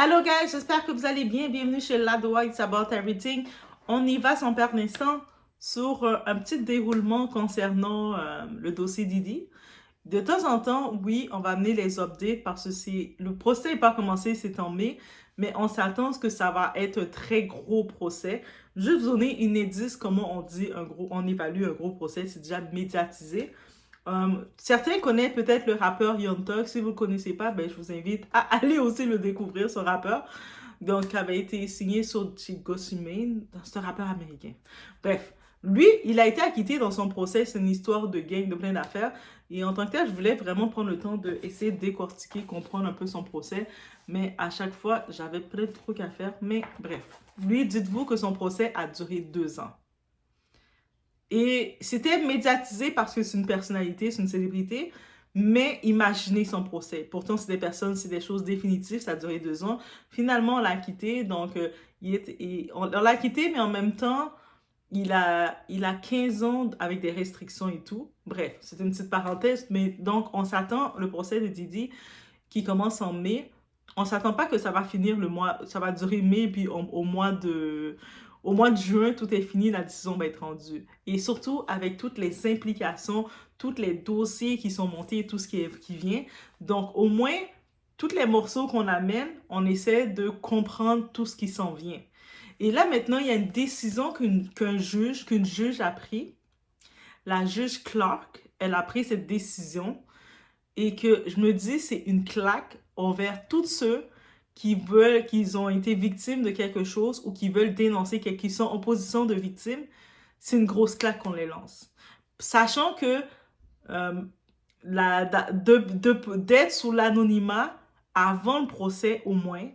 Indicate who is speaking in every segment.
Speaker 1: Allô guys, j'espère que vous allez bien. Bienvenue chez Ladoa, It's About Everything. On y va sans perdre d'instant sur un petit déroulement concernant le dossier Didi. De temps en temps, oui, on va amener les updates parce que le procès n'est pas commencé, c'est en mai, mais on s'attend à ce que ça va être un très gros procès. Je vais vous donner une indice comment on dit on évalue un gros procès, c'est déjà médiatisé. Certains connaissent peut-être le rappeur Young Thug. Si vous ne le connaissez pas, ben, je vous invite à aller aussi le découvrir, ce rappeur. Donc, qui avait été signé chez Gossi Mane, c'est un rappeur américain. Bref, lui, il a été acquitté dans son procès. C'est une histoire de gang, de plein d'affaires. Et en tant que tel, je voulais vraiment prendre le temps d'essayer de décortiquer, comprendre un peu son procès. Mais à chaque fois, j'avais plein de trucs à faire. Mais bref, lui, dites-vous que son procès a duré 2 ans. Et c'était médiatisé parce que c'est une personnalité, c'est une célébrité, mais imaginez son procès. Pourtant, c'est des personnes, c'est des choses définitives, ça a duré 2 ans. Finalement, on l'a quitté, donc on l'a quitté, mais en même temps, il a 15 ans avec des restrictions et tout. Bref, c'est une petite parenthèse, mais donc on s'attend, le procès de Didi qui commence en mai, on s'attend pas que ça va finir le mois, ça va durer mai, puis au mois de juin, tout est fini, la décision va être rendue. Et surtout, avec toutes les implications, tous les dossiers qui sont montés, tout ce qui vient. Donc, au moins, tous les morceaux qu'on amène, on essaie de comprendre tout ce qui s'en vient. Et là, maintenant, il y a une décision qu'une juge a pris. La juge Clark, elle a pris cette décision et que je me dis, c'est une claque envers tous ceux qu'ils ont été victimes de quelque chose ou qui veulent dénoncer, qui sont en position de victime. C'est une grosse claque qu'on les lance. Sachant que euh, d'être sous l'anonymat avant le procès, au moins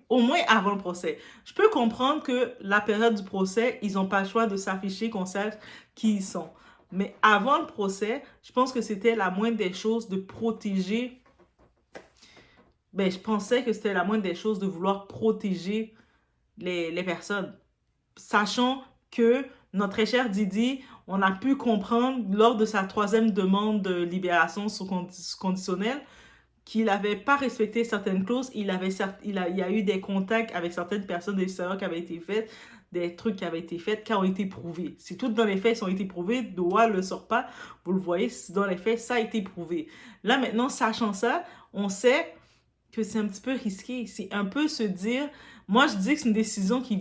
Speaker 1: avant le procès. Je peux comprendre que la période du procès, ils n'ont pas le choix de s'afficher, qu'on sache qui ils sont. Mais avant le procès, je pense que c'était la moindre des choses de protéger. Ben, je pensais que c'était la moindre des choses de vouloir protéger les personnes. Sachant que notre très cher Didi, on a pu comprendre lors de sa 3e demande de libération sous conditionnelle qu'il n'avait pas respecté certaines clauses. Il y a eu des contacts avec certaines personnes, des erreurs qui avaient été faites, des trucs qui avaient été faits, qui ont été prouvés. Si tout dans les faits ont été prouvés, Doha ne le sort pas. Vous le voyez, dans les faits, ça a été prouvé. Là, maintenant, sachant ça, on sait que c'est un petit peu risqué. C'est un peu se dire... Moi, je dis que c'est une décision qui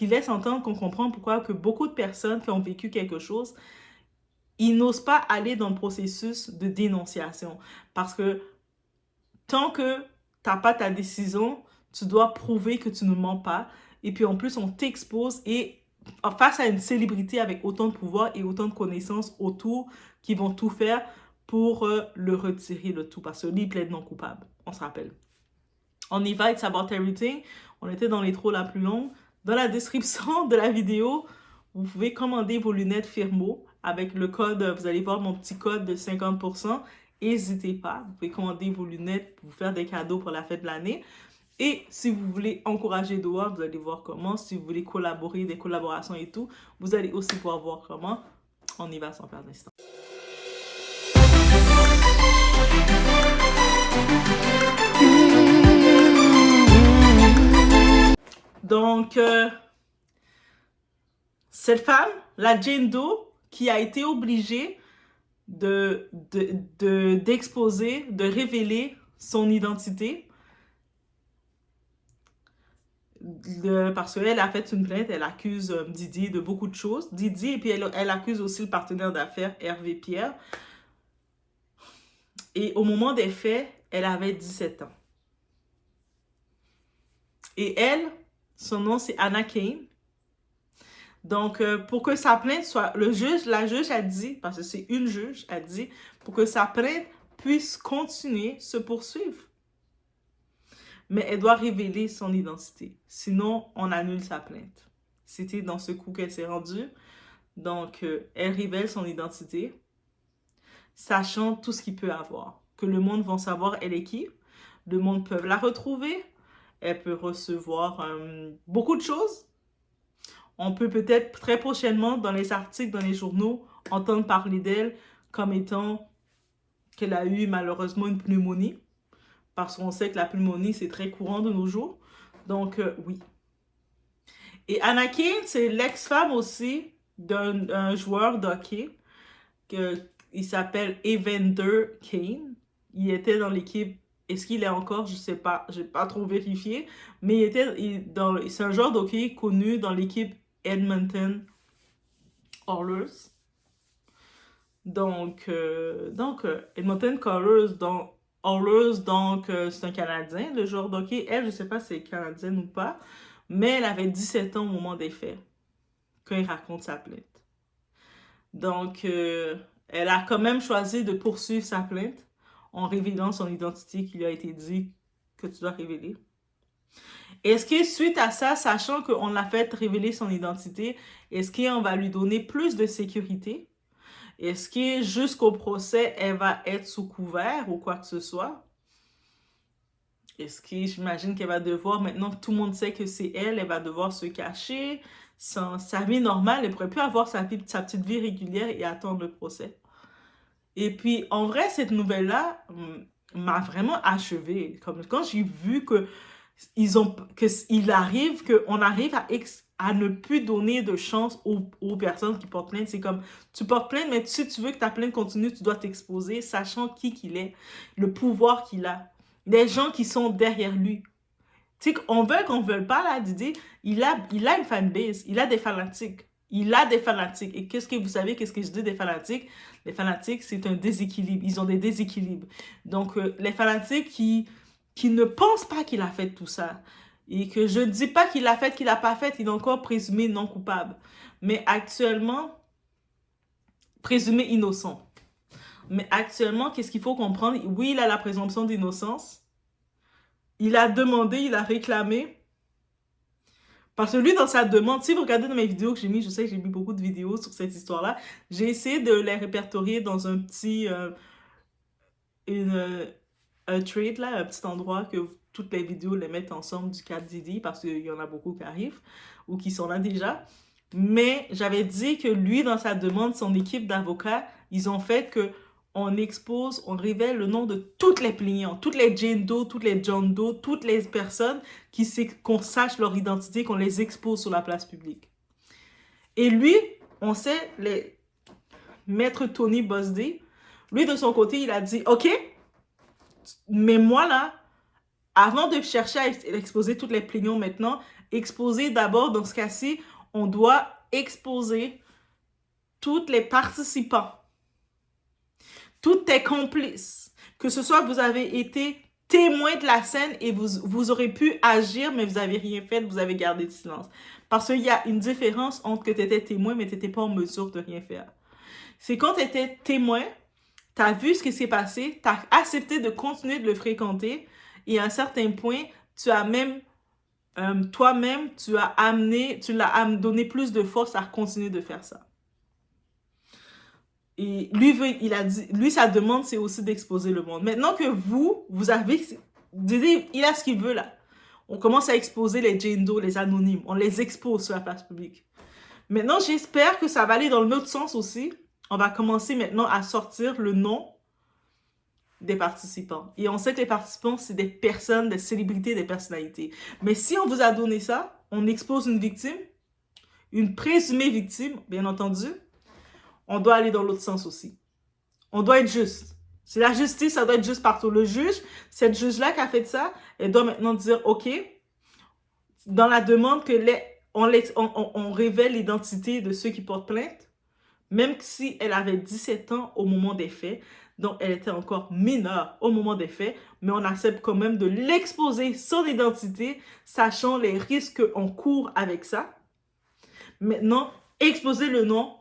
Speaker 1: laisse entendre qu'on comprend pourquoi que beaucoup de personnes qui ont vécu quelque chose, ils n'osent pas aller dans le processus de dénonciation. Parce que tant que tu n'as pas ta décision, tu dois prouver que tu ne mens pas. Et puis en plus, on t'expose et face à une célébrité avec autant de pouvoir et autant de connaissances autour qui vont tout faire pour le retirer le tout. Parce que lui, il plaide non coupable. On se rappelle. On y va, It's About Everything. On était dans les trous la plus longue. Dans la description de la vidéo, vous pouvez commander vos lunettes Firmo avec le code, vous allez voir mon petit code de 50%. N'hésitez pas, vous pouvez commander vos lunettes pour vous faire des cadeaux pour la fête de l'année. Et si vous voulez encourager Doha, vous allez voir comment. Si vous voulez collaborer, des collaborations et tout, vous allez aussi pouvoir voir comment. On y va sans perdre d'instant. Donc, cette femme, la Jane Doe, qui a été obligée d'exposer, de révéler son identité, parce qu'elle a fait une plainte, elle accuse Didi de beaucoup de choses. Didi, et puis elle accuse aussi le partenaire d'affaires, Hervé Pierre. Et au moment des faits, elle avait 17 ans. Et elle, son nom c'est Anna Kane. Donc, pour que sa plainte soit... La juge a dit, parce que c'est une juge, a dit, pour que sa plainte puisse continuer, se poursuivre. Mais elle doit révéler son identité. Sinon, on annule sa plainte. C'était dans ce coup qu'elle s'est rendue. Donc, elle révèle son identité, sachant tout ce qu'il peut avoir. Que le monde va savoir elle est qui. Le monde peut la retrouver. Elle peut recevoir beaucoup de choses. On peut peut-être très prochainement, dans les articles, dans les journaux, entendre parler d'elle comme étant qu'elle a eu malheureusement une pneumonie. Parce qu'on sait que la pneumonie, c'est très courant de nos jours. Donc, oui. Et Anakin, c'est l'ex-femme aussi d'un joueur d'hockey. Il s'appelle Evander Kane. Il était dans l'équipe. Est-ce qu'il est encore? Je sais pas. J'ai pas trop vérifié. Mais c'est un joueur d'hockey connu dans l'équipe Edmonton Oilers. Donc Edmonton Oilers, c'est un Canadien, le joueur d'hockey. Elle, je sais pas si elle est canadienne ou pas, mais elle avait 17 ans au moment des faits, quand il raconte sa plainte. Donc, elle a quand même choisi de poursuivre sa plainte en révélant son identité qui lui a été dit que tu dois révéler. Est-ce que suite à ça, sachant qu'on l'a fait révéler son identité, est-ce qu'on va lui donner plus de sécurité? Est-ce que jusqu'au procès, elle va être sous couvert ou quoi que ce soit? Est-ce que j'imagine qu'elle va devoir, maintenant que tout le monde sait que c'est elle, elle va devoir se cacher? Sa vie normale, elle pourrait plus avoir sa petite vie régulière et attendre le procès. Et puis, en vrai, cette nouvelle-là m'a vraiment achevée. Comme quand j'ai vu qu'on arrive à ne plus donner de chance aux personnes qui portent plainte. C'est comme, tu portes plainte, mais si tu veux que ta plainte continue, tu dois t'exposer, sachant qui qu'il est, le pouvoir qu'il a, les gens qui sont derrière lui. Tu sais, qu'on veuille pas, là, Didi, il a une fanbase, il a des fanatiques. Il a des fanatiques. Et qu'est-ce que vous savez, qu'est-ce que je dis des fanatiques? Les fanatiques, c'est un déséquilibre. Ils ont des déséquilibres. Donc, les fanatiques qui ne pensent pas qu'il a fait tout ça, et que je ne dis pas qu'il l'a fait, qu'il l'a pas fait, il est encore présumé non coupable. Mais actuellement, présumé innocent. Mais actuellement, qu'est-ce qu'il faut comprendre? Oui, il a la présomption d'innocence. Il a demandé, il a réclamé. Parce que lui, dans sa demande, si vous regardez dans mes vidéos que j'ai mis, je sais que j'ai mis beaucoup de vidéos sur cette histoire-là, j'ai essayé de les répertorier dans un petit... un trade, là, un petit endroit que toutes les vidéos les mettent ensemble du cas Didi, parce qu'il y en a beaucoup qui arrivent, ou qui sont là déjà. Mais j'avais dit que lui, dans sa demande, son équipe d'avocats, ils ont fait que on expose, on révèle le nom de toutes les plaignants, toutes les Jane Doe, toutes les John Doe, toutes les personnes qu'on sache leur identité, qu'on les expose sur la place publique. Et lui, on sait, Maître Tony Buzzy, lui, de son côté, il a dit, OK, mais moi, là, avant de chercher à exposer toutes les plaignants maintenant, exposer d'abord, dans ce cas-ci, on doit exposer tous les participants, tous tes complices, que ce soit vous avez été témoin de la scène et vous aurez pu agir, mais vous n'avez rien fait, vous avez gardé le silence. Parce qu'il y a une différence entre que tu étais témoin, mais tu n'étais pas en mesure de rien faire. C'est quand tu étais témoin, tu as vu ce qui s'est passé, tu as accepté de continuer de le fréquenter, et à un certain point, tu as même, toi-même, tu l'as donné plus de force à continuer de faire ça. Et il a dit, lui, sa demande, c'est aussi d'exposer le monde. Maintenant que vous avez, il a ce qu'il veut là. On commence à exposer les Jane Doe, les anonymes. On les expose sur la place publique. Maintenant, j'espère que ça va aller dans l'autre sens aussi. On va commencer maintenant à sortir le nom des participants. Et on sait que les participants, c'est des personnes, des célébrités, des personnalités. Mais si on vous a donné ça, on expose une victime, une présumée victime, bien entendu, on doit aller dans l'autre sens aussi. On doit être juste. C'est la justice, ça doit être juste partout. Le juge, cette juge-là qui a fait ça, elle doit maintenant dire, OK, dans la demande que on révèle l'identité de ceux qui portent plainte, même si elle avait 17 ans au moment des faits, donc elle était encore mineure au moment des faits, mais on accepte quand même de l'exposer son identité, sachant les risques qu'on court avec ça. Maintenant, exposer le nom,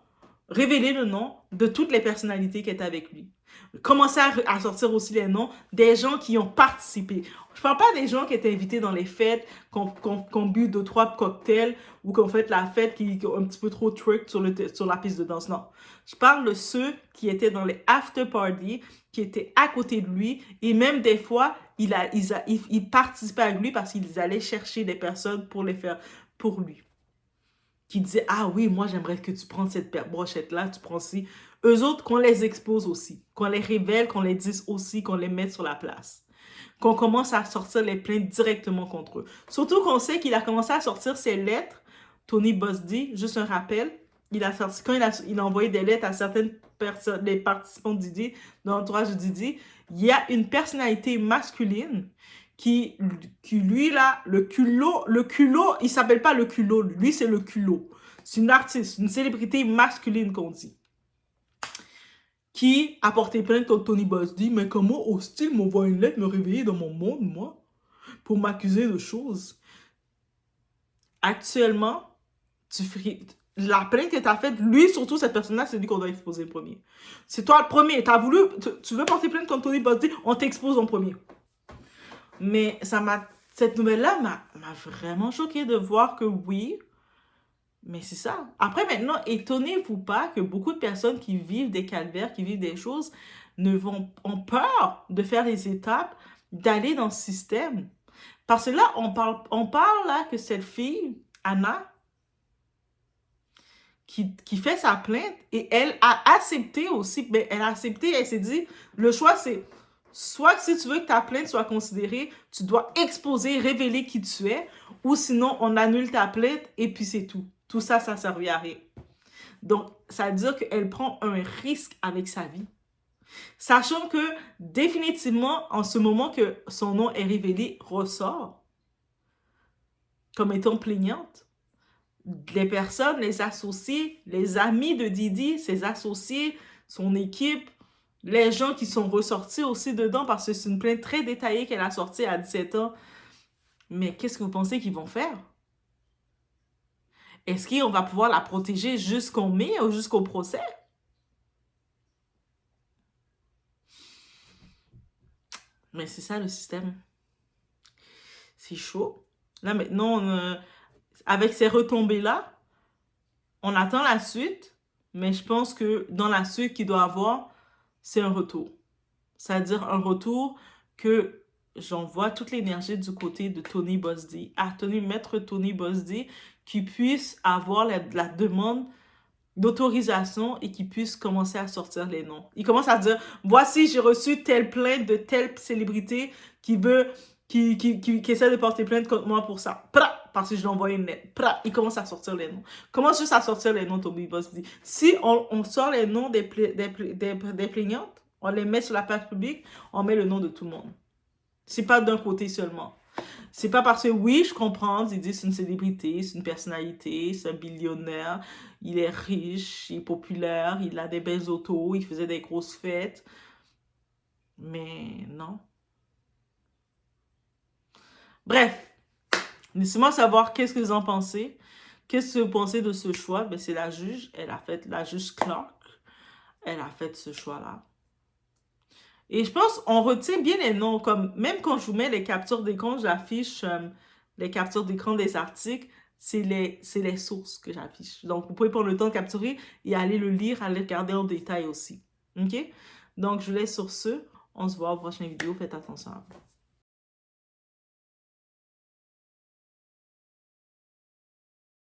Speaker 1: révéler le nom de toutes les personnalités qui étaient avec lui. Commencer à sortir aussi les noms des gens qui ont participé. Je parle pas des gens qui étaient invités dans les fêtes, qui ont bu 2-3 cocktails ou qui ont fait la fête, qui ont un petit peu trop trick sur la piste de danse. Non. Je parle de ceux qui étaient dans les after parties, qui étaient à côté de lui et même des fois, ils participaient avec lui parce qu'ils allaient chercher des personnes pour les faire pour lui. Qui disaient, ah oui, moi j'aimerais que tu prennes cette brochette-là, tu prends ci. Eux autres, qu'on les expose aussi, qu'on les révèle, qu'on les dise aussi, qu'on les mette sur la place. qu'on commence à sortir les plaintes directement contre eux. Surtout qu'on sait qu'il a commencé à sortir ses lettres, Tony Buzz-D, juste un rappel, il a sorti, quand il a envoyé des lettres à certaines personnes, les participants de Didi, dans l'entourage de Didi, il y a une personnalité masculine qui lui, là, le culot, il s'appelle pas le culot, lui, c'est le culot. C'est une artiste, une célébrité masculine qu'on dit, qui a porté plainte contre Tony Buzz-D. Mais comment ose-t-il m'envoyer une lettre, me réveiller dans mon monde, moi, pour m'accuser de choses? Actuellement, la plainte que tu as faite, lui, surtout cette personne-là, c'est lui qu'on doit exposer le premier. C'est toi le premier. Tu veux porter plainte contre Tony Buzz-D, on t'expose en premier. Mais cette nouvelle-là m'a vraiment choquée de voir que oui, mais c'est ça. Après, maintenant, étonnez-vous pas que beaucoup de personnes qui vivent des calvaires, qui vivent des choses, ont peur de faire les étapes, d'aller dans ce système. Parce que là, on parle là que cette fille, Anna, qui fait sa plainte, et elle a accepté aussi, mais elle a accepté, elle s'est dit, le choix c'est, soit que si tu veux que ta plainte soit considérée, tu dois exposer, révéler qui tu es, ou sinon on annule ta plainte et puis c'est tout. Tout ça, ça ne servait à rien. Donc, ça veut dire qu'elle prend un risque avec sa vie. Sachant que définitivement, en ce moment que son nom est révélé, ressort comme étant plaignante, les personnes, les associés, les amis de Didi, ses associés, son équipe, les gens qui sont ressortis aussi dedans parce que c'est une plainte très détaillée qu'elle a sortie à 17 ans. Mais qu'est-ce que vous pensez qu'ils vont faire? Est-ce qu'on va pouvoir la protéger jusqu'au mai ou jusqu'au procès? Mais c'est ça le système. C'est chaud. Là maintenant, avec ces retombées-là, on attend la suite, mais je pense que dans la suite qu'il doit avoir, c'est un retour. C'est-à-dire un retour que j'envoie toute l'énergie du côté de Tony Buzz-D, à Maître Tony Buzz-D, qui puisse avoir la demande d'autorisation et qui puisse commencer à sortir les noms. Il commence à dire, voici, j'ai reçu telle plainte de telle célébrité qui essaie de porter plainte contre moi pour ça. Parce que je lui ai envoyé une lettre. Il commence à sortir les noms. Commence juste à sortir les noms, Tony Buzz-D. Si on sort les noms des plaignantes, on les met sur la page publique, on met le nom de tout le monde. C'est pas d'un côté seulement. C'est pas parce que, oui, je comprends, Didi, c'est une célébrité, c'est une personnalité, c'est un billionnaire, il est riche, il est populaire, il a des belles autos, il faisait des grosses fêtes. Mais non. Bref, laissez-moi savoir qu'est-ce que vous en pensez. Qu'est-ce que vous pensez de ce choix? Ben, c'est la juge, la juge Clark, elle a fait ce choix-là. Et je pense on retient bien les noms, comme même quand je vous mets les captures d'écran, j'affiche les captures d'écran des articles, c'est les sources que j'affiche. Donc, vous pouvez prendre le temps de capturer et aller le lire, aller regarder en détail aussi. OK? Donc, je vous laisse sur ce. On se voit aux prochaines vidéos. Faites attention à vous.